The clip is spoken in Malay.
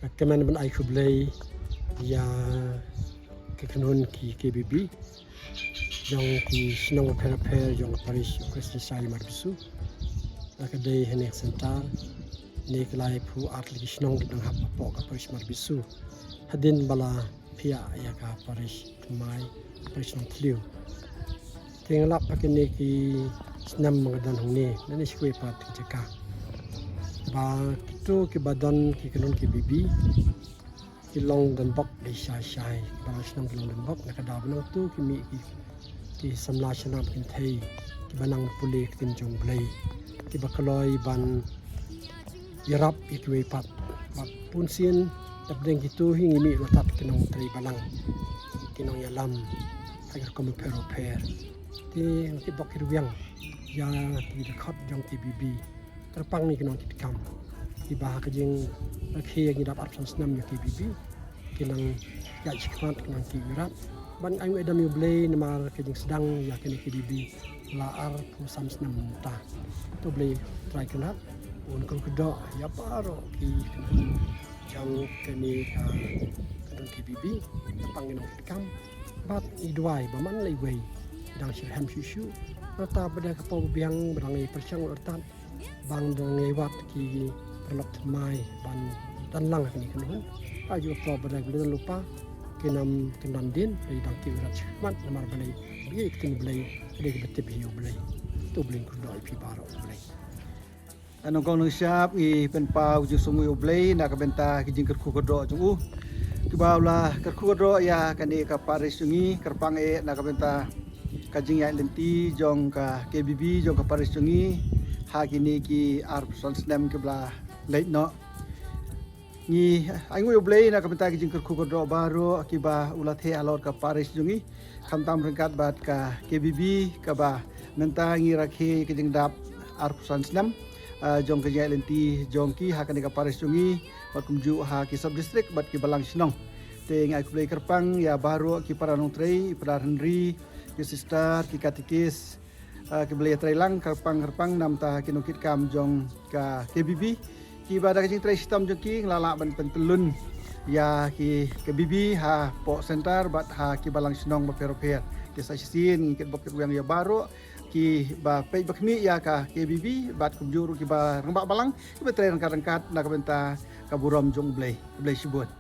Kemen ben ai kublai ya kekenun ki KBB yang ki sinong per yang Paris Christi sai marbisu kadai hene sentar ni kelai pu atli sinong dang hap po ka Paris marbisu hadin bala pia ya ka Paris tumai Paris nong tliu tingalap pakini ki senam mengadan hongni nani sikwe pat jeka ba itu ki badan ki kenun ki bibi ki long dan bok di shai ba senam ki long dan bok na kada banang tu ki mi ki samla senam kin thei ki banang puli tin jong blai ki bakaloi ban yarap ikwe pat ba punsin tapdeng gitu hingi mi lotat kinong tri banang kinong yalam agar kamu pero ti bok kirwiang ya ti dekat jong ti bibi terpang ni kinong tikam ti bah kajing rakhi yang dapat absen senam ya ki bibi kinang ya cikmat kinang ki wirat ban ayu edam yu blay namar kajing sedang ya kini ki bibi laar pu sam senam ta to blay try kenat un kul kedo ya paro ki kinang jang kini ka kinang ki bibi terpang kinong tikam bat idwai baman lay way dang sirham susu nota pada kapau biang berangai percang urtan bang dengan wat ki perlap mai ban dan lang ni kan aju apa pada belum lupa kinam kenan din dari dang ki urat mat namar balai bi ikin balai ada betib hiu balai tu bling ku doi pi baro balai anong kong nung siap i penpa uju sungu oblay na kabenta kijing kerku kodro jungu kibawla kerku kodro ya kani ka Paris jungi kerpang na kabenta kajing ya lenti jong ka KBB jong ka Paris jungi ha kini ki arp sonsnem ke bla late no ni aingu oblay na kabenta kijing kerku kodro baru akiba ulathe alor ka Paris jungi khamtam rengkat bat ka KBB ka ba menta ngi rakhe kijing dap arp sonsnem jong ke lenti jong ki ha kani ka Paris jungi bat kumju ha ki sub district bat ki balang sinong te ngai ku kerpang ya baru ki paranong trei pada Henry ki sister ki katikis ki beli trei lang kerpang nam ta ki nukit kam jong ka KBB ki bada kajing trei sistem jong ki nglala ban pentelun ya ki KBB ha po center bat ha ki balang sinong ba pero ki sa sin ki bok yang ya baru ki ba pei bakmi ya ka KBB bat kumjuru ki ba rembak balang ki ba trei rangkat na ka benta ka burom jong blai sibut